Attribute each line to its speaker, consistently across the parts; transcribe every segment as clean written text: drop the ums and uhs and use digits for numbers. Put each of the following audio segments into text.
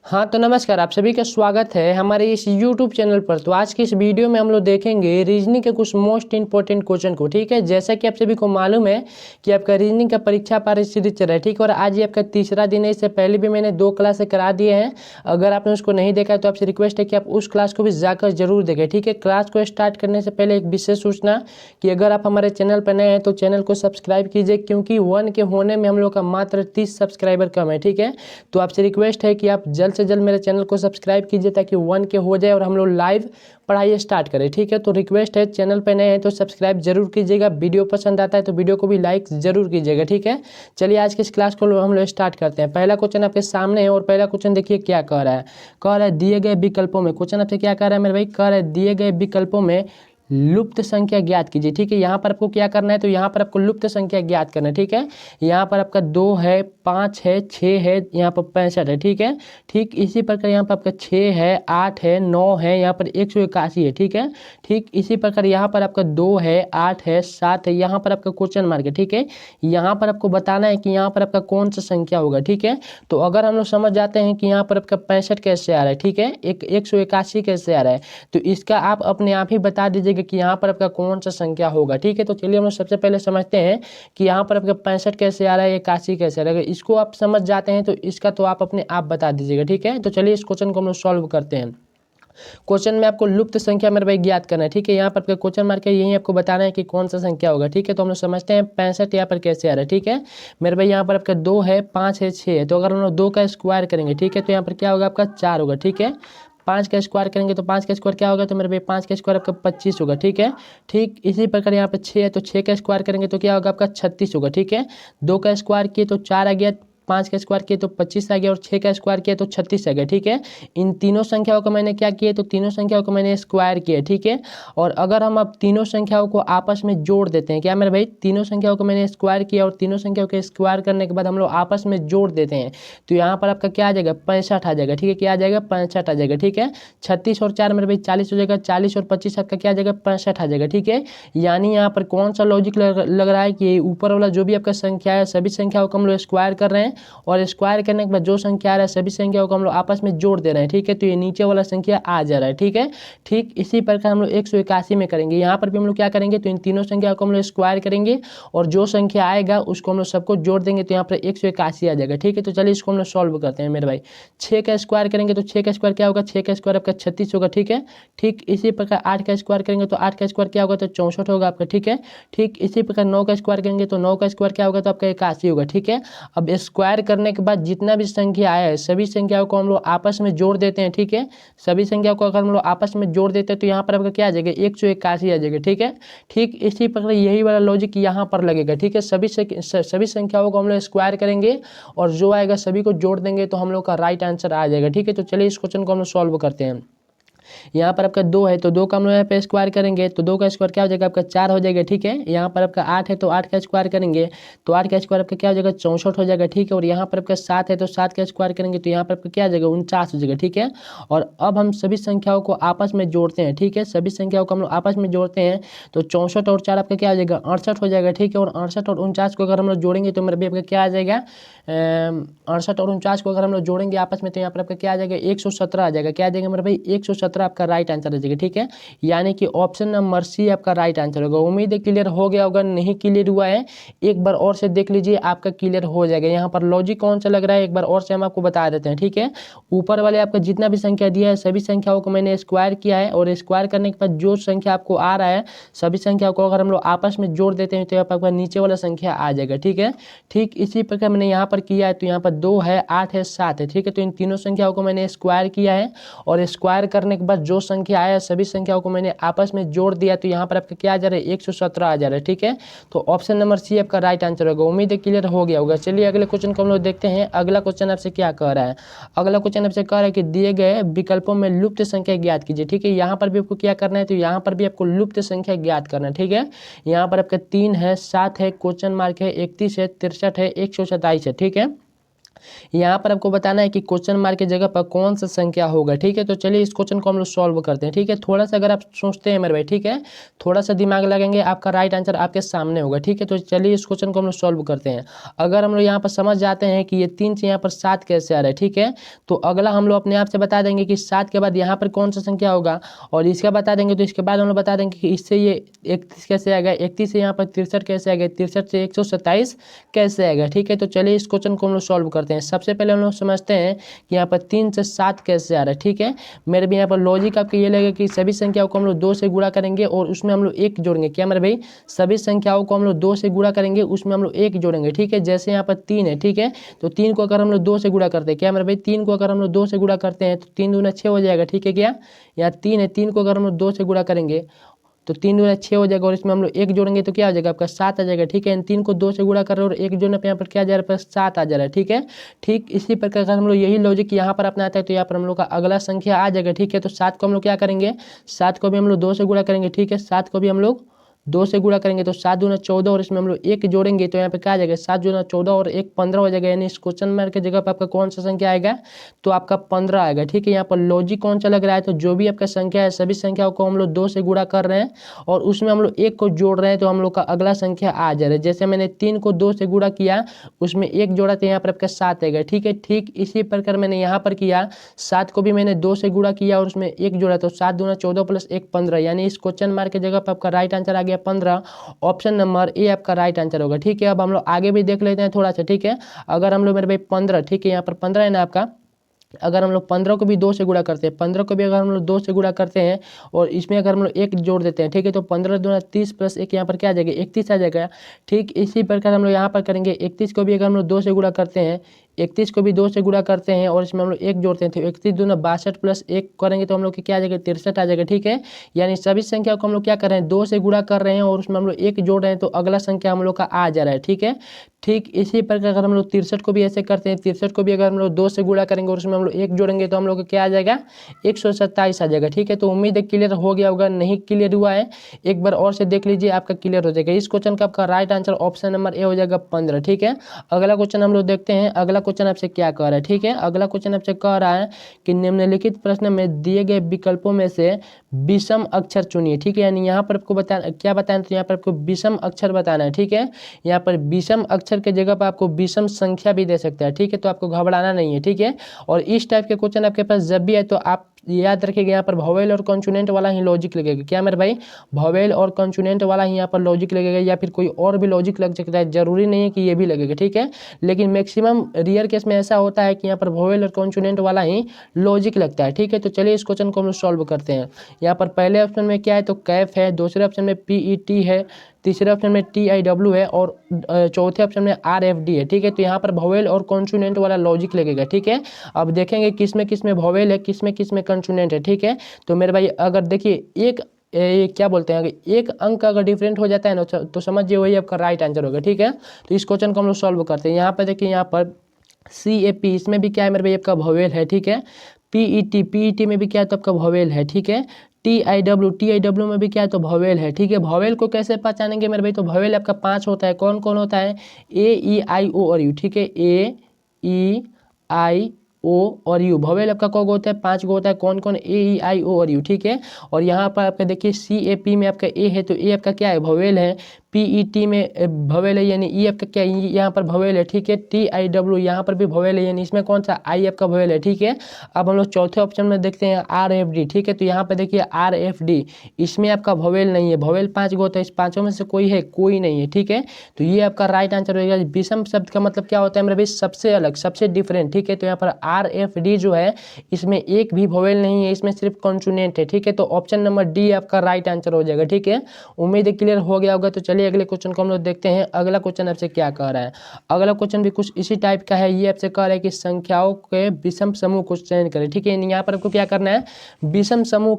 Speaker 1: हाँ तो नमस्कार, आप सभी का स्वागत है हमारे इस YouTube चैनल पर। तो आज की इस वीडियो में हम लोग देखेंगे रीजनिंग के कुछ मोस्ट इंपॉर्टेंट क्वेश्चन को। ठीक है, जैसा कि आप सभी को मालूम है कि आपका रीजनिंग का परीक्षा पारित सीरीज चल रहा है। ठीक है, और आज ये आपका तीसरा दिन है। इससे पहले भी मैंने 2 क्लास करा दिए हैं। अगर आपने उसको नहीं देखा है तो आपसे रिक्वेस्ट है कि आप उस क्लास को भी जाकर जरूर देखें। ठीक है, क्लास को स्टार्ट करने से पहले एक विशेष सूचना कि अगर आप हमारे चैनल पर नए हैं तो चैनल को सब्सक्राइब कीजिए, क्योंकि 1 के होने में हम लोग का मात्र 30 सब्सक्राइबर कम है। ठीक है, तो आपसे रिक्वेस्ट है कि आप जल्द से जल्द मेरे चैनल को सब्सक्राइब कीजिए ताकि 1 के हो जाए और हम लोग लाइव पढ़ाई स्टार्ट करें। ठीक है, तो रिक्वेस्ट है, चैनल पे नए हैं तो सब्सक्राइब जरूर कीजिएगा। वीडियो पसंद आता है तो वीडियो को भी लाइक जरूर कीजिएगा। ठीक है, चलिए आज के इस क्लास को हम लोग स्टार्ट करते हैं। पहला क्वेश्चन आपके सामने है और पहला क्वेश्चन देखिए क्या कह रहा है। कह रहा है दिए गए विकल्पों में, क्वेश्चन आपसे क्या कह रहा है मेरे भाई, कह रहा है दिए गए विकल्पों में लुप्त संख्या ज्ञात कीजिए। ठीक है, यहाँ पर आपको क्या करना है, तो यहाँ पर आपको लुप्त संख्या ज्ञात करना है। ठीक है, यहाँ पर आपका 2 है, 5 है, 6 है, यहाँ पर 65 है। ठीक है, ठीक इसी प्रकार यहाँ पर आपका 6 है, 8 है, 9 है, यहाँ पर 181 है। ठीक है, ठीक इसी प्रकार यहाँ पर आपका 2 है, 8 है, 7 है, यहाँ पर आपका क्वेश्चन मार्क है। ठीक है, यहाँ पर आपको बताना है कि यहाँ पर आपका कौन सा संख्या होगा। ठीक है, तो अगर हम लोग समझ जाते हैं कि यहाँ पर आपका 65 कैसे आ रहा है, ठीक है, 181 कैसे आ रहा है, तो इसका आप अपने आप ही बता दीजिएगा कि यहाँ पर आपका कौन सा संख्या होगा। ठीक है, तो चलिए हम लोग सबसे पहले समझते हैं कि यहाँ पर आपका 65 कैसे आ रहा है, 81 कैसे आ रहा है। अगर इसको आप समझ जाते हैं तो इसका तो आप अपने आप बता दीजिएगा। ठीक है, तो चलिए इस क्वेश्चन को हम लोग सॉल्व करते हैं। क्वेश्चन में आपको लुप्त संख्या मेरे भाई ज्ञात करना है। ठीक है, यहाँ पर आपका क्वेश्चन मार्क है, यही आपको बताना है कि कौन सा संख्या होगा। ठीक है, तो हम लोग समझते हैं 65 यहाँ पर कैसे आ रहा है। ठीक है मेरे भाई, यहाँ पर आपका 2 है, 5 है, 6 है, तो अगर हम लोग 2 का स्क्वायर करेंगे, ठीक है, तो यहाँ पर क्या होगा आपका 4 होगा। ठीक है, 5 का स्क्वायर करेंगे तो 5 का स्क्वायर क्या होगा, तो मेरे भाई 5 का स्क्वायर आपका 25 होगा। ठीक है, ठीक इसी प्रकार यहाँ पे 6 है तो 6 का स्क्वायर करेंगे तो क्या होगा आपका 36 होगा। ठीक है, 2 का स्क्वायर किए तो 4 आ गया, 5 का स्क्वायर किए तो 25 आ गया और 6 का स्क्वायर किया तो 36 आ गया। ठीक है, इन तीनों संख्याओं को मैंने क्या किया, तो तीनों संख्याओं को मैंने स्क्वायर किया। ठीक है, और अगर हम अब तीनों संख्याओं को आपस में जोड़ देते हैं, क्या मेरे भाई, तीनों संख्याओं को मैंने स्क्वायर किया और तीनों संख्याओं के स्क्वायर करने के बाद हम लोग आपस में जोड़ देते हैं, तो यहाँ पर आपका क्या आ जाएगा, 65 आ जाएगा। ठीक है, क्या आ जाएगा, 65 आ जाएगा। ठीक है, 36 और 4 मेरे भाई 40 हो जाएगा, 40 और 25 आपका क्या आ जाएगा, 65 आ जाएगा। ठीक है, यानी यहाँ पर कौन सा लॉजिक लग रहा है कि ऊपर वाला जो भी आपका संख्या है सभी संख्याओं को हम लोग स्क्वायर कर रहे हैं और स्क्वायर करने के बाद जो संख्या आ रहा है सभी संख्याओं को हम लोग आपस में जोड़ दे रहे हैं। ठीक है, तो ये नीचे वाला संख्या आ जा रहा है। ठीक है, ठीक इसी प्रकार हम लोग 181 में करेंगे। यहाँ पर भी हम लोग क्या करेंगे, तो इन तीनों संख्याओं को हम लोग स्क्वायर करेंगे और जो संख्या आएगा उसको हम लोग सबको जोड़ देंगे, तो यहाँ पर 181 आ जाएगा। ठीक है, तो चलिए इसको हम लोग सॉल्व करते हैं मेरे भाई। 6 का स्क्वायर करेंगे तो 6 का स्क्वायर क्या होगा, 6 का स्क्वायर आपका 36 होगा। ठीक है, ठीक इसी प्रकार 8 का स्क्वायर करेंगे तो 8 का स्क्वायर क्या होगा, तो 64 होगा आपका। ठीक है, ठीक इसी प्रकार 9 का स्क्वायर करेंगे तो 9 का स्क्वायर क्या होगा, तो आपका 81 होगा। ठीक है, अब स्क्वायर करने के बाद जितना भी संख्या आया है सभी संख्याओं को हम लोग आपस में जोड़ देते हैं। ठीक है, सभी संख्याओं को अगर हम लोग आपस में जोड़ देते हैं तो यहाँ पर आपका क्या आ जाएगा, 181 आ जाएगा। ठीक है, ठीक इसी प्रकार यही वाला लॉजिक यहाँ पर लगेगा। ठीक है, सभी संख्याओं को हम लोग स्क्वायर करेंगे और जो आएगा सभी को जोड़ देंगे तो हम लोग का राइट आंसर आ जाएगा। ठीक है, तो चलिए इस क्वेश्चन को हम लोग सॉल्व करते हैं। यहाँ पर आपका 2 है तो 2 का हम लोग यहाँ पे स्क्वायर करेंगे तो 2 का स्क्वायर क्या हो जाएगा आपका 4 हो जाएगा। ठीक है, यहाँ पर आपका 8 है तो 8 का स्क्वायर करेंगे तो 8 का स्क्वायर आपका क्या हो जाएगा, 64 हो जाएगा। ठीक है, और यहाँ पर आपका 7 है तो 7 का स्क्वायर करेंगे तो यहाँ पर आपका क्या आ जाएगा, 49 हो जाएगा। ठीक है, और अब हम सभी संख्याओं को आपस में जोड़ते हैं। ठीक है, सभी संख्याओं को हम लोग आपस में जोड़ते हैं तो 64 और 4 आपका क्या हो जाएगा, 68 हो जाएगा। ठीक है, और 68 और 49 को अगर हम लोग जोड़ेंगे तो मेरे भी आपका क्या आ जाएगा, 68 और 49 को अगर हम लोग जोड़ेंगे आपस में तो यहाँ पर आपका क्या आ जाएगा, 117 आ जाएगा। क्या आ जाएगा मेरे भाई, 117 आपका राइट आंसर आ जाएगा। ठीक है, यानी कि ऑप्शन नंबर सी आपका राइट आंसर होगा। उम्मीद है क्लियर हो गया होगा, नहीं क्लियर हुआ है एक बार और से देख लीजिए, आपका क्लियर हो जाएगा। यहाँ पर लॉजिक कौन सा लग रहा है एक बार और से हम आपको बता देते हैं। ठीक है, ऊपर वाले आपका जितना भी संख्या दिया है सभी संख्याओं को मैंने स्क्वायर किया है और स्क्वायर करने के बाद जो संख्या आपको आ रहा है सभी संख्याओं को अगर हम लोग आपस में जोड़ देते हैं तो आपका नीचे वाला संख्या आ जाएगा। ठीक है, ठीक इसी प्रकार मैंने यहाँ पर किया है तो यहाँ पर 2 है, 8 है, 7 है। ठीक है, तो इन तीनों संख्याओं को मैंने स्क्वायर किया है और स्क्वायर करने के बाद जो संख्या आया सभी संख्याओं को मैंने आपस में जोड़ दिया तो यहाँ पर आपका क्या आ जा रहा है, 117 आ जा रहा है। ठीक है, तो ऑप्शन नंबर सी आपका राइट आंसर होगा। उम्मीद है क्लियर हो गया होगा। चलिए अगले क्वेश्चन को हम लोग देखते हैं। अगला क्वेश्चन आपसे क्या कह रहा है, अगला क्वेश्चन आपसे कह रहा है कि दिए गए विकल्पों में लुप्त संख्या ज्ञात कीजिए। ठीक है, यहाँ पर भी आपको क्या करना है, तो यहाँ पर भी आपको लुप्त संख्या ज्ञात करना है। ठीक है, यहाँ पर आपका 3 है, 7 है, क्वेश्चन मार्क है, 31 है, 63 है, 127 है। ठीक है, यहाँ पर आपको बताना है कि क्वेश्चन मार्क की जगह पर कौन सा संख्या होगा। ठीक है, तो चलिए इस क्वेश्चन को हम लोग सॉल्व करते हैं। ठीक है, थोड़ा सा अगर आप सोचते हैं मेरे भाई, ठीक है, थोड़ा सा दिमाग लगाएंगे, आपका राइट आंसर आपके सामने होगा। ठीक है, तो चलिए इस क्वेश्चन को हम लोग सॉल्व करते हैं। अगर हम लोग यहाँ पर समझ जाते हैं कि ये 3 से यहाँ पर 7 कैसे आ रहा है, ठीक है, तो अगला हम लोग अपने आप से बता देंगे कि 7 के बाद यहाँ पर कौन सा संख्या होगा, और इसका बता देंगे तो इसके बाद हम लोग बता देंगे कि इससे ये 31 कैसे आएगा, 31 से यहाँ पर 63 कैसे आएगा, 63 से 127 कैसे आएगा। ठीक है, तो चलिए इस क्वेश्चन को हम लोग सॉल्व करते हैं। सबसे पहले हम लोग समझते हैं कि यहाँ पर 3 से 7 कैसे आ रहा है। ठीक है, मेरे भी यहाँ पर लॉजिक आपको ये लगेगा कि सभी संख्याओं को हम लोग 2 से गुणा करेंगे और उसमें हम लोग 1 जोड़ेंगे। क्या मेरे भाई, सभी संख्याओं को हम लोग 2 से गुणा करेंगे, उसमें हम लोग 1 जोड़ेंगे। ठीक है, जैसे यहाँ पर 3 है, ठीक है, तो 3 को अगर हम लोग 2 से गुणा करते हैं, क्या मेरे भाई, 3 को अगर हम लोग 2 से गुणा करते हैं तो 3 दूना 6 हो जाएगा। ठीक है, क्या यहाँ 3 है, 3 को अगर हम लोग 2 से गुणा करेंगे तो 3 दूना 6 हो जाएगा, और इसमें हम लोग 1 जोड़ेंगे तो क्या हो जाएगा, आपका 7 आ जाएगा। ठीक है, इन 3 को 2 से गुणा कर रहे हो और 1 जोड़ने पे यहाँ पर क्या आ जा रहा है, 7 आ जा रहा है। ठीक है, ठीक इसी प्रकार अगर हम लोग यही लॉजिक यहाँ पर अपनाते हैं तो यहाँ पर हम लोग का अगला संख्या आ जाएगा। ठीक है, तो 7 को हम लोग क्या करेंगे, 7 को भी हम लोग 2 से गुणा करेंगे। ठीक है, 7 को भी हम लोग 2 से गुणा करेंगे तो 7 दूना 14, और इसमें हम लोग 1 जोड़ेंगे तो यहाँ पे क्या आ जाएगा, 7 दूना 14 और 1 15 हो जाएगा। यानी इस क्वेश्चन मार्क की जगह पर आपका कौन सा संख्या आएगा, तो आपका 15 आएगा। ठीक है, यहाँ पर लॉजिक कौन सा लग रहा है, तो जो भी आपका संख्या है सभी संख्याओं को हम लोग 2 से गुणा कर रहे हैं और उसमें हम लोग 1 को जोड़ रहे हैं, तो हम लोग का अगला संख्या आ जा रहा है। जैसे मैंने 3 को 2 से गुणा किया, उसमें 1 जोड़ा तो यहाँ पर आपका 7 आएगा। ठीक है, ठीक इसी प्रकार मैंने यहाँ पर किया, 7 को भी मैंने 2 से गुणा किया और उसमें 1 जोड़ा, तो 7 दूना 14 प्लस 1 15। यानी इस क्वेश्चन मार्क की जगह पर आपका राइट आंसर आ गया 15। ऑप्शन नंबर ए आपका राइट आंसर होगा। ठीक है, अब हम लोग आगे भी देख लेते हैं थोड़ा सा। ठीक है, अगर हम लोग मेरे भाई 15, ठीक है, यहाँ पर 15 है ना आपका, अगर हम लोग 15 को भी 2 से गुणा करते हैं, 15 को भी अगर हम लोग 2 से गुणा करते हैं और इसमें अगर हम लोग 1 जोड़ देते हैं, ठीक है, तो 15 दूना 30 प्लस 1 यहाँ पर क्या आ जाएगा, 31 आ जाएगा। ठीक इसी प्रकार हम लोग यहाँ पर करेंगे, 31 को भी अगर हम लोग 2 से गुणा करते हैं, 31 को भी 2 से गुणा करते हैं और इसमें हम लोग 1 जोड़ते हैं, तो 31 दूना 62 प्लस 1 करेंगे तो हम लोग क्या आ जाएगा, 63 आ जाएगा। ठीक है, यानी सभी संख्या को हम लोग क्या कर रहे हैं, 2 से गुणा कर रहे हैं और उसमें हम लोग 1 जोड़ रहे हैं, तो अगला संख्या हम लोग का आ जा रहा है। ठीक है, ठीक इसी प्रकार अगर हम लोग 63 को भी ऐसे करते हैं, 63 को भी अगर हम लोग 2 से गुणा करेंगे और उसमें हम लोग 1 जोड़ेंगे तो हम लोग क्या आ जाएगा, 127 आ जाएगा। ठीक है, तो उम्मीद है क्लियर हो गया होगा, नहीं क्लियर हुआ है एक बार और से देख लीजिए, आपका क्लियर हो जाएगा। इस क्वेश्चन का आपका right answer option number A हो जाएगा 15। ठीक है, अगला क्वेश्चन हम लोग देखते हैं, अगला क्वेश्चन आपसे क्या कह रहा है। ठीक है, अगला क्वेश्चन आपसे कह रहा है कि निम्नलिखित प्रश्न में दिए गए विकल्पों में से विषम अक्षर चुनिए। ठीक है, यानी यहाँ पर आपको क्या बताना, तो यहाँ पर आपको विषम अक्षर बताना है। ठीक है, यहाँ पर विषम अक्षर के जगह पर आपको विषम संख्या भी दे सकता है। ठीक है, तो आपको घबराना नहीं है। ठीक है, और इस टाइप के क्वेश्चन आपके पास जब भी है तो आप याद रखिएगा, यहाँ पर वोवेल और कॉन्सोनेंट वाला ही लॉजिक लगेगा। क्या मेरे भाई, वोवेल और कॉन्सोनेंट वाला ही यहाँ पर लॉजिक लगेगा, या फिर कोई और भी लॉजिक लग सकता है, जरूरी नहीं है कि ये भी लगेगा। ठीक है, लेकिन मैक्सिमम रियर केस में ऐसा होता है कि यहाँ पर वोवेल और कॉन्सोनेंट वाला ही लॉजिक लगता है। ठीक है, तो चलिए इस क्वेश्चन को हम लोग सॉल्व करते हैं। यहाँ पर पहले ऑप्शन में क्या है, तो कैफ है, दूसरे ऑप्शन में PET है, तीसरे ऑप्शन में TIW है और चौथे ऑप्शन में RFD है। ठीक है, तो यहाँ पर वोवेल और कॉन्सोनेंट वाला लॉजिक लगेगा। ठीक है, अब देखेंगे किस में वोवेल है, किस में कॉन्सोनेंट है। ठीक है, तो मेरे भाई अगर देखिए एक क्या बोलते हैं, अगर एक अंक अगर डिफरेंट हो जाता है ना तो समझिए वही आपका राइट आंसर होगा। ठीक है, तो इस क्वेश्चन को हम लोग सॉल्व करते हैं। यहाँ पर देखिए, यहाँ पर CAP, इसमें भी क्या है मेरे भाई, आपका वोवेल है। ठीक है, PET में भी क्या है, तो आपका वोवेल है। ठीक है, TIW में भी क्या है, तो वोवेल है। ठीक है, वोवेल को कैसे पहचानेंगे मेरे भाई, तो वोवेल आपका 5 होता है। कौन कौन होता है, A E I O और U। ठीक है, AEI O और U, वोवेल आपका कौन होता है, 5 गो होता है। कौन कौन, AEI O और U। ठीक है, और यहाँ पर आपका देखिए CAP में आपका A है, तो A आपका क्या है, वोवेल है। PET में वोवेल है, यानी E आपका क्या है, यहाँ पर वोवेल है। ठीक है, TIW यहाँ पर भी वोवेल है, यानी इसमें कौन सा, I आपका वोवेल है। ठीक है, अब हम लोग चौथे ऑप्शन में देखते हैं RFD। ठीक है, तो यहाँ पर देखिए RFD, इसमें आपका वोवेल नहीं है, वोवेल 5 गो होता है, इस पाँचों में से कोई है, कोई नहीं है। ठीक है, तो ये आपका राइट आंसर होगा। विषम शब्द का मतलब क्या होता है मेरे भाई, सबसे अलग, सबसे डिफरेंट। ठीक है, तो यहाँ पर RFD जो है इसमें एक भी वोवेल नहीं है, इसमें सिर्फ कॉन्सोनेंट है। ठीक है, तो ऑप्शन नंबर डी आपका राइट आंसर हो जाएगा। ठीक है, उम्मीद है क्लियर हो गया होगा। तो चलिए अगले क्वेश्चन को हम लोग देखते हैं। अगला क्वेश्चन आपसे क्या कह रहा है, अगला क्वेश्चन भी कुछ इसी टाइप का है। ये आपसे कह रहा है कि संख्याओं के विषम समूह को चयन करें। ठीक है, यहाँ पर आपको क्या करना है, विषम समूह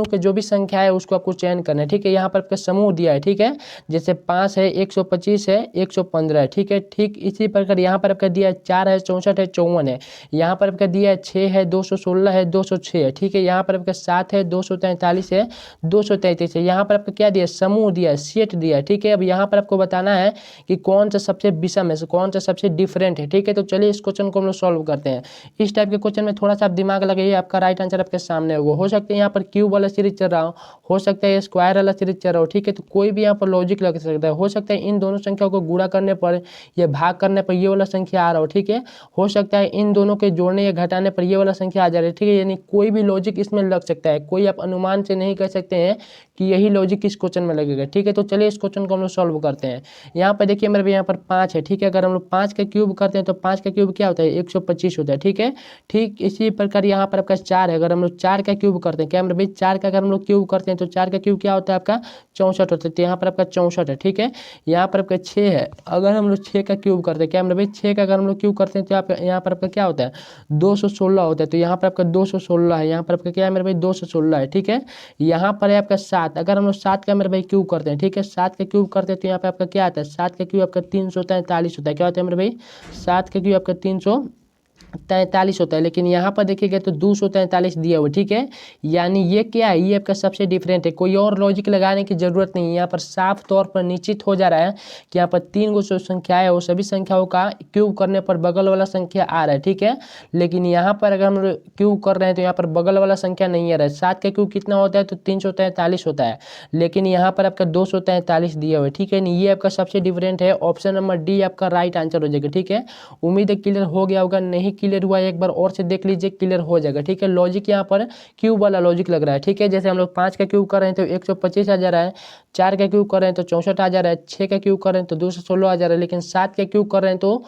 Speaker 1: के जो भी संख्या है उसको आपको चयन करना है। ठीक है, यहाँ पर आपका समूह दिया है। ठीक है, जैसे 5 है, 125 है, 115 है। ठीक है, ठीक इसी प्रकार यहाँ पर आपका दिया है 4 है, 64 है, 54 है। यहाँ पर आपका दिया है 6 है, 216 है, 206 है। ठीक है, यहाँ पर आपका 7 है, 243 है, 233 है। यहाँ पर आपका क्या दिया है, समूह दिया है, सेट हिंट दिया है, ठीक है। अब यहाँ पर आपको बताना है कि कौन सा सबसे विषम है, कौन सा सबसे डिफरेंट है, ठीक है। तो चलिए इस क्वेश्चन को हम लोग सॉल्व करते हैं। इस टाइप के क्वेश्चन में थोड़ा सा आप दिमाग लगाइए, आपका राइट आंसर आपके सामने होगा। हो सकता है यहाँ पर क्यूब वाला सीरीज चल रहा हो सकता है स्क्वायर वाला सीरीज चल रहा हो, ठीक है। तो कोई भी यहाँ पर लॉजिक लग सकता है। हो सकता है इन दोनों संख्याओं को गुणा करने पर या भाग करने पर ये वाला संख्या आ रहा हो, ठीक है। हो सकता है इन दोनों के जोड़ने या घटाने पर ये वाला संख्या आ जा रही है, ठीक है। यानी कोई भी लॉजिक इसमें लग सकता है, कोई आप अनुमान से नहीं कह सकते हैं कि यही लॉजिक इस क्वेश्चन में लगेगा, ठीक है। तो चलिए इस क्वेश्चन को हम लोग सॉल्व करते हैं। यहाँ पर देखिए मेरे यहाँ पर 5 है, ठीक है। अगर हम लोग 5 का क्यूब करते हैं तो 5 का क्यूब क्या होता है, 125 होता है, ठीक है। ठीक इसी प्रकार यहाँ पर आपका 4 है, अगर हम लोग 4 का क्यूब करते हैं, क्या मेरे भाई 4 का अगर हम लोग क्यूब करते हैं तो 4 का क्यूब क्या होता है आपका 64 होता है। तो यहाँ पर आपका 64 है, ठीक है। यहाँ पर आपका 6 है, अगर हम लोग 6 का क्यूब करते हैं, क्या मेरे भाई 6 का अगर हम लोग क्यूब करते हैं तो आप यहाँ पर आपका क्या होता है 216 होता है। तो यहाँ पर आपका 216 है, यहाँ पर आपका क्या है मेरे भाई 216 है, ठीक है। यहाँ पर है आपका 7, अगर हम लोग 7 का मेरे भाई क्यूब करते हैं, ठीक है। 7 का क्यूब करते हैं तो यहाँ पे आपका क्या आता है, 7 का क्यूब आपका 343 होता है। क्या होता है मेरे भाई 7 का क्यूब आपका 343 होता है। लेकिन यहाँ पर देखिएगा तो 243 दिया हुआ, ठीक है। यानी ये क्या है, ये आपका सबसे डिफरेंट है, कोई और लॉजिक लगाने की जरूरत नहीं है। यहाँ पर साफ तौर पर निश्चित हो जा रहा है कि यहाँ पर 3 गो जो संख्याएं है वो सभी संख्याओं का क्यूब करने पर बगल वाला संख्या आ रहा है, ठीक है। लेकिन यहाँ पर अगर हम क्यूब कर रहे हैं तो यहाँ पर बगल वाला संख्या नहीं आ रहा है। 7 का क्यूब कितना होता है तो 343 होता है, लेकिन यहाँ पर आपका 243 दिया हुआ है, ठीक है। ये आपका सबसे डिफरेंट है। ऑप्शन नंबर डी आपका राइट आंसर हो जाएगा, ठीक है। उम्मीद है क्लियर हो गया होगा, नहीं क्लियर हुआ एक बार और से देख लीजिए, क्लियर हो जाएगा, ठीक है। लॉजिक यहाँ पर क्यूब वाला लॉजिक लग रहा है, ठीक है। जैसे हम लोग 5 का क्यूब कर रहे हैं तो 125 आ जा रहा है, 4 का क्यूब कर रहे हैं तो 64 आ जा रहा है, 6 का क्यूब कर रहे हैं तो 216 आ जा रहा है, लेकिन 7 का क्यूब कर रहे हैं तो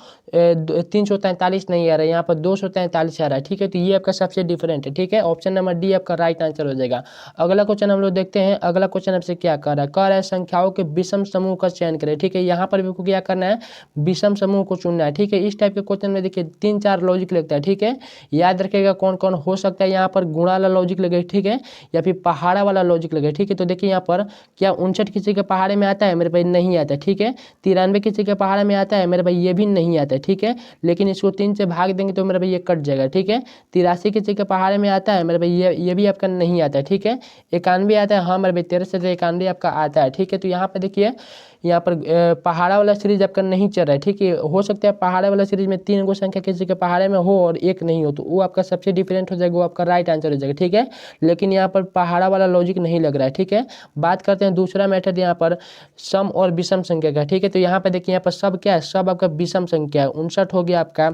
Speaker 1: 343 नहीं आ रहा है, यहाँ पर 243 आ रहा है, ठीक है। तो ये आपका सबसे डिफरेंट है, ठीक है। ऑप्शन नंबर डी आपका राइट आंसर हो जाएगा। अगला क्वेश्चन हम लोग देखते हैं। अगला क्वेश्चन आपसे क्या कर रहा है, कह रहा है संख्याओं के विषम समूह का चयन करें, ठीक है। यहाँ पर भी आपको क्या करना है, विषम समूह को चुनना है, ठीक है। इस टाइप के क्वेश्चन में देखिए 3-4 लॉजिक लगता है, ठीक है। याद रखिएगा कौन कौन हो सकता है। यहाँ पर गुणा वाला लॉजिक लगे, ठीक है, या फिर पहाड़ा वाला लॉजिक लगे, ठीक है। तो देखिए यहाँ पर क्या 59 किसी के पहाड़े में आता है, मेरे भाई नहीं आता, ठीक है। 93 किसी के पहाड़े में आता है, मेरे भाई ये भी नहीं आता है, ठीक है। लेकिन इसको 3 से भाग देंगे तो मेरे भाई ये कट जाएगा, ठीक है। 83 किसी के पहाड़े में आता है, मेरे भाई ये भी आपका नहीं आता है, ठीक है। 91 आता है, हाँ मेरे भाई 13 से 91 आपका आता है, ठीक है। तो यहाँ पर देखिए यहाँ पर पहाड़ा वाला सीरीज आपका नहीं चल रहा है, ठीक है। हो सकता है पहाड़ा वाला सीरीज में 3 गो संख्या किसी के पहाड़े में हो और एक नहीं हो, तो वो आपका सबसे डिफरेंट हो जाएगा, वो आपका राइट आंसर हो जाएगा, ठीक है। लेकिन यहाँ पर पहाड़ा वाला लॉजिक नहीं लग रहा है, ठीक है। बात करते हैं दूसरा मेथड यहाँ पर सम और विषम संख्या का, ठीक है। तो यहाँ पर देखिए यहाँ पर सब क्या है, सब आपका विषम संख्या है। 59 हो गया आपका,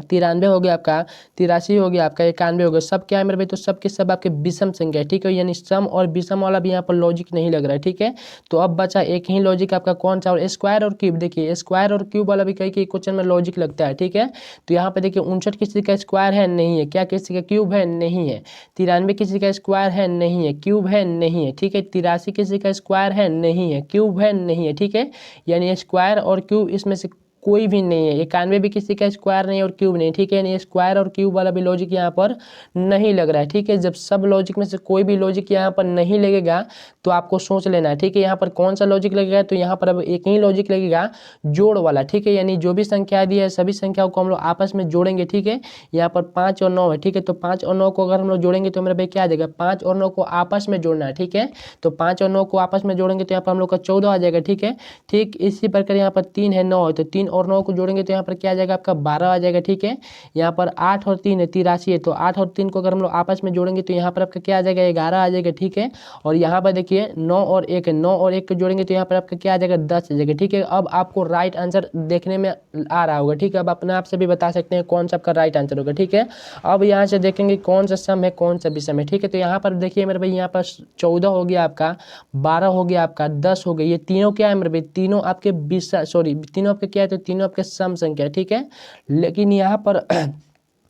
Speaker 1: 93 हो गया आपका, 83 हो गया आपका, 91 हो गया, सब क्या है मेरे भाई, तो सब के सब आपके विषम संख्या है, ठीक है। यानी सम और विषम वाला भी यहाँ पर लॉजिक नहीं लग रहा है, ठीक है। तो अब बचा एक ही लॉजिक आपका कौन सा, और स्क्वायर और क्यूब। देखिए स्क्वायर और क्यूब वाला भी कई क्वेश्चन में लॉजिक लगता है, ठीक है। तो यहाँ पे देखिए 59 किसी का स्क्वायर है, नहीं है। क्या किसी का क्यूब है, नहीं है। 93 किसी का स्क्वायर है, नहीं है। क्यूब है, नहीं है, ठीक है। 83 किसी का स्क्वायर है, नहीं है। क्यूब है, नहीं है, ठीक है। यानी स्क्वायर और क्यूब इसमें से कोई भी नहीं है। 91 भी किसी का स्क्वायर नहीं और क्यूब नहीं, ठीक है। यानी स्क्वायर और क्यूब वाला भी लॉजिक यहाँ पर नहीं लग रहा है, ठीक है। जब सब लॉजिक में से कोई भी लॉजिक यहाँ पर नहीं लगेगा तो आपको सोच लेना है, ठीक है। यहाँ पर कौन सा लॉजिक लगेगा, तो यहाँ पर अब एक ही लॉजिक लगेगा, जोड़ वाला, ठीक है। यानी जो भी संख्या दी है सभी संख्याओं को हम लोग आपस में जोड़ेंगे, ठीक है। यहाँ पर 5 और 9 है, ठीक है। तो 5 और 9 को अगर हम लोग जोड़ेंगे तो मेरे भाई क्या आ जाएगा, 5 और 9 को आपस में जोड़ना है, ठीक है। तो 5 और 9 को आपस में जोड़ेंगे तो यहाँ पर हम लोग का 14 आ जाएगा, ठीक है। ठीक इसी प्रकार यहाँ पर 3 है, 9 है, तो 3 और 9 को जोड़ेंगे तो यहाँ पर क्या आ जाएगा आपका 12 आ जाएगा, ठीक है। यहाँ पर 8 और 3 है, 83 है, तो 8 और 3 को अगर हम लोग आपस में जोड़ेंगे तो यहाँ पर आपका क्या आ जाएगा 11 आ जाएगा, ठीक है। और यहाँ पर देखिए 9 और 1 है, 9 और 1 को जोड़ेंगे तो यहाँ पर आपका क्या आ जाएगा 10 आ जाएगा, ठीक है। अब आपको राइट आंसर देखने में आ रहा होगा, ठीक है। अब अपने आप से भी बता सकते हैं कौन सा आपका राइट आंसर होगा, ठीक है। अब यहाँ से देखेंगे कौन सा सम है कौन सा विषम है, ठीक है। तो यहाँ पर देखिए मेरे भाई यहाँ पर 14 हो गया आपका, 12 हो गया आपका, 10 हो गया, ये तीनों क्या है मेरे भाई, तीनों आपके तीनों आपके क्या है, तो तीनों आपके सम संख्या है, ठीक है। लेकिन यहाँ पर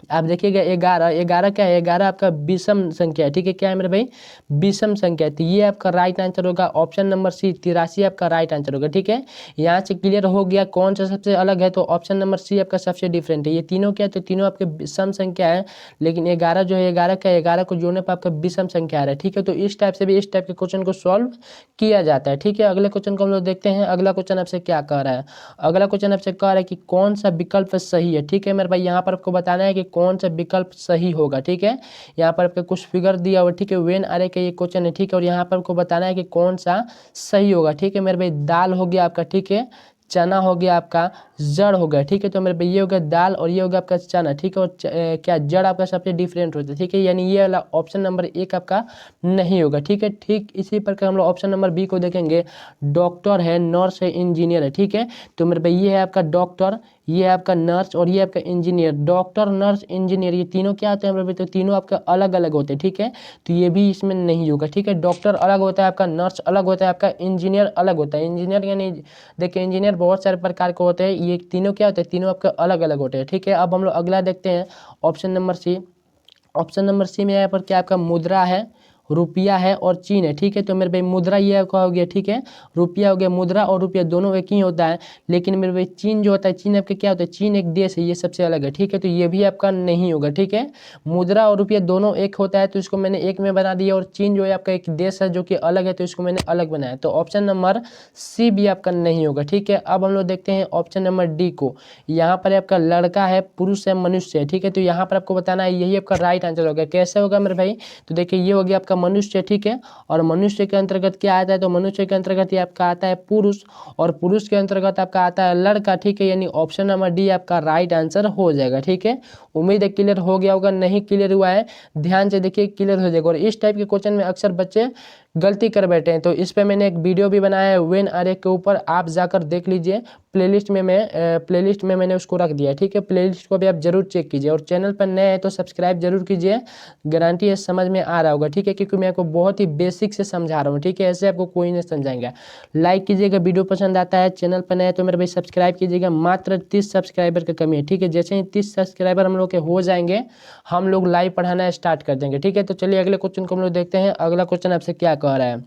Speaker 1: आप देखिएगा 11 क्या है, 11 आपका विषम संख्या है, ठीक है। क्या है मेरे भाई, विषम संख्या है। तो ये आपका राइट आंसर होगा ऑप्शन नंबर सी, 83 आपका राइट आंसर होगा, ठीक है। यहाँ से क्लियर हो गया कौन सा सबसे अलग है, तो ऑप्शन नंबर सी आपका सबसे डिफरेंट है। ये तीनों क्या है, तो तीनों आपके विषम संख्या है, लेकिन 11 जो है 11 क्या है, 11 को जोड़ने पर आपका विषम संख्या आ रहा है, ठीक है। तो इस टाइप से भी इस टाइप के क्वेश्चन को सॉल्व किया जाता है, ठीक है। अगले क्वेश्चन को हम लोग देखते हैं। अगला क्वेश्चन आपसे क्या कह रहा है, अगला क्वेश्चन आपसे कह रहा है कि कौन सा विकल्प सही है, ठीक है। मेरे भाई यहाँ पर आपको बताना है कि कौन सा विकल्प सही होगा। ठीक है, यहाँ पर आपका कुछ फिगर दिया हुआ, ठीक है, वेन आरे का ये क्वेश्चन है। ठीक है, और यहाँ पर आपको बताना है कि कौन सा सही होगा। ठीक है मेरे भाई, दाल हो गया आपका, ठीक है, चना हो गया आपका, जड़ हो गया। ठीक है, तो मेरे भाई ये हो गया दाल और ये हो गया आपका चना। ठीक है, और क्या जड़ आपका सबसे डिफरेंट होता है। ठीक है, यानी ये वाला ऑप्शन नंबर 1 आपका नहीं होगा। ठीक है, ठीक इसी प्रकार हम लोग ऑप्शन नंबर बी को देखेंगे। डॉक्टर है, नर्स है, इंजीनियर है। ठीक है, तो मेरे भाई ये है आपका डॉक्टर, ये है आपका नर्स और ये आपका इंजीनियर। डॉक्टर, नर्स, इंजीनियर, ये तीनों क्या होते हैं मेरे भाई, तो तीनों आपके अलग अलग होते हैं। ठीक है, तो ये भी इसमें नहीं होगा। ठीक है, डॉक्टर अलग होता है आपका, नर्स अलग होता है आपका, इंजीनियर अलग होता है। इंजीनियर यानी देखिए इंजीनियर बहुत सारे प्रकार के होते हैं, ये तीनों क्या होते हैं, तीनों आपके अलग अलग होते हैं। ठीक है, अब हम लोग अगला देखते हैं option number C. Option number C में यहाँ पर क्या आपका मुद्रा है, रुपया है और चीन है। ठीक है, तो मेरे भाई मुद्रा ये आपका हो गया, ठीक है, रुपया हो गया। मुद्रा और रुपया दोनों एक ही होता है, लेकिन मेरे भाई चीन जो होता है, चीन आपका क्या होता है, चीन एक देश है, ये सबसे अलग है। ठीक है, तो ये भी आपका नहीं होगा। ठीक है, मुद्रा और रुपया दोनों एक होता है, तो इसको मैंने एक में बना दिया, और चीन जो है आपका एक देश है जो कि अलग है, तो इसको मैंने अलग बनाया। तो ऑप्शन नंबर सी भी आपका नहीं होगा। ठीक है, अब हम लोग देखते हैं ऑप्शन नंबर डी को। यहाँ पर आपका लड़का है, पुरुष है, मनुष्य है। ठीक है, तो यहाँ पर आपको बताना है, यही आपका राइट आंसर होगा। कैसे होगा मेरे भाई, तो देखिए ये हो गया आपका मनुष्य। ठीक है, और मनुष्य के अंतर्गत क्या आता है, तो मनुष्य के अंतर्गत ये आपका आता है पुरुष, और पुरुष के अंतर्गत आपका आता है लड़का। ठीक है, यानी ऑप्शन नंबर डी आपका राइट आंसर हो जाएगा। ठीक है, उम्मीद है क्लियर हो गया होगा। नहीं क्लियर हुआ है ध्यान से देखिए, क्लियर हो जाएगा। और इस टाइप के क्वेश्चन में अक्सर बच्चे गलती कर बैठे हैं, तो इस पे मैंने एक वीडियो भी बनाया है वेन आरे के ऊपर, आप जाकर देख लीजिए। प्लेलिस्ट में मैंने उसको रख दिया है। ठीक है, प्लेलिस्ट को भी आप जरूर चेक कीजिए, और चैनल पर नए हैं तो सब्सक्राइब जरूर कीजिए। गारंटी है समझ में आ रहा होगा। ठीक है, क्योंकि मैं आपको बहुत ही बेसिक से समझा रहा हूँ। ठीक है, ऐसे आपको कोई नहीं समझाएंगे। लाइक कीजिएगा, वीडियो पसंद आता है, चैनल पर नए तो मेरे भाई सब्सक्राइब कीजिएगा। मात्र 30 सब्सक्राइबर की कमी है। ठीक है, जैसे ही 30 सब्सक्राइबर हम लोग के हो जाएंगे, हम लोग लाइव पढ़ाना स्टार्ट कर देंगे। ठीक है, तो चलिए अगले क्वेश्चन को हम लोग देखते हैं। अगला क्वेश्चन आपसे क्या कह रहा है,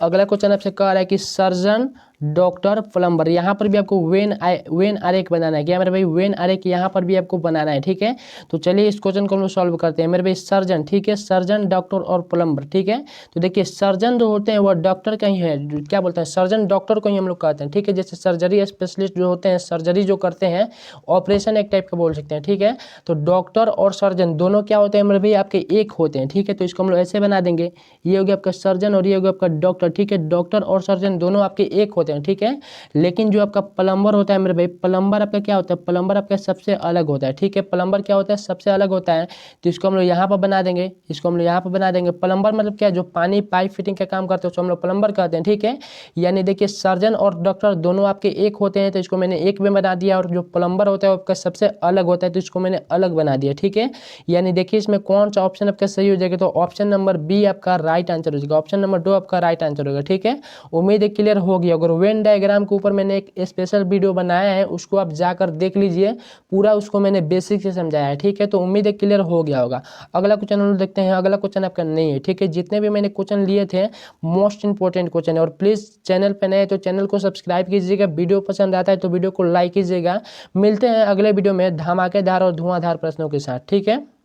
Speaker 1: अगला क्वेश्चन आपसे कह रहा है कि सर्जन, डॉक्टर, प्लम्बर, यहाँ पर भी आपको वेन आरेख बनाना है। क्या मेरे भाई, वेन आरेख यहाँ पर भी आपको बनाना है। ठीक है, तो चलिए इस क्वेश्चन को हम लोग सॉल्व करते हैं। मेरे भाई सर्जन, ठीक है, सर्जन, डॉक्टर और प्लम्बर। ठीक है, तो देखिए सर्जन जो होते हैं वो डॉक्टर का ही है, क्या बोलते हैं, सर्जन डॉक्टर को ही हम लोग कहते हैं। ठीक है, जैसे सर्जरी स्पेशलिस्ट जो होते हैं, सर्जरी जो करते हैं, ऑपरेशन एक टाइप का बोल सकते हैं। ठीक है, तो डॉक्टर और सर्जन दोनों क्या होते हैं मेरे भाई, आपके एक होते हैं। ठीक है, तो इसको हम लोग ऐसे बना देंगे, ये हो गया आपका सर्जन और ये हो गया आपका डॉक्टर। ठीक है, डॉक्टर और सर्जन दोनों आपके एक होते हैं। ठीक है, लेकिन जो आपका प्लम्बर होता है मेरे भाई, प्लम्बर आपका क्या होता है, प्लम्बर आपका सबसे अलग होता है। ठीक है, प्लम्बर क्या होता है, सबसे अलग होता है। तो इसको हम लोग यहाँ पर बना देंगे, इसको हम लोग यहाँ पर बना देंगे। प्लम्बर मतलब क्या, जो पानी पाइप फिटिंग का काम करते हैं उसको हम लोग प्लम्बर कहते हैं। ठीक है, यानी देखिए सर्जन और डॉक्टर दोनों आपके एक होते हैं, तो इसको मैंने एक में बना दिया, और जो प्लम्बर होता है वो आपका सबसे अलग होता है, तो इसको मैंने अलग बना दिया। ठीक है, यानी देखिए इसमें कौन सा ऑप्शन आपका सही हो जाएगा, तो ऑप्शन नंबर बी आपका राइट आंसर हो जाएगा। ऑप्शन नंबर 2 आपका राइट आंसर होगा। ठीक है, उम्मीद है क्लियर हो गया। अगर वेन डायग्राम के ऊपर मैंने एक स्पेशल वीडियो बनाया है, उसको आप जाकर देख लीजिए, पूरा उसको मैंने बेसिक से समझाया है। ठीक है, तो उम्मीद है क्लियर हो गया होगा। अगला क्वेश्चन हम देखते हैं। अगला क्वेश्चन आपका नहीं है। ठीक है, जितने भी मैंने क्वेश्चन लिए थे मोस्ट इंपॉर्टेंट क्वेश्चन है, और प्लीज़ चैनल पर नए तो चैनल को सब्सक्राइब कीजिएगा, वीडियो पसंद आता है तो वीडियो को लाइक कीजिएगा। मिलते हैं अगले वीडियो में धमाकेदार और धुआंधार प्रश्नों के साथ। ठीक है।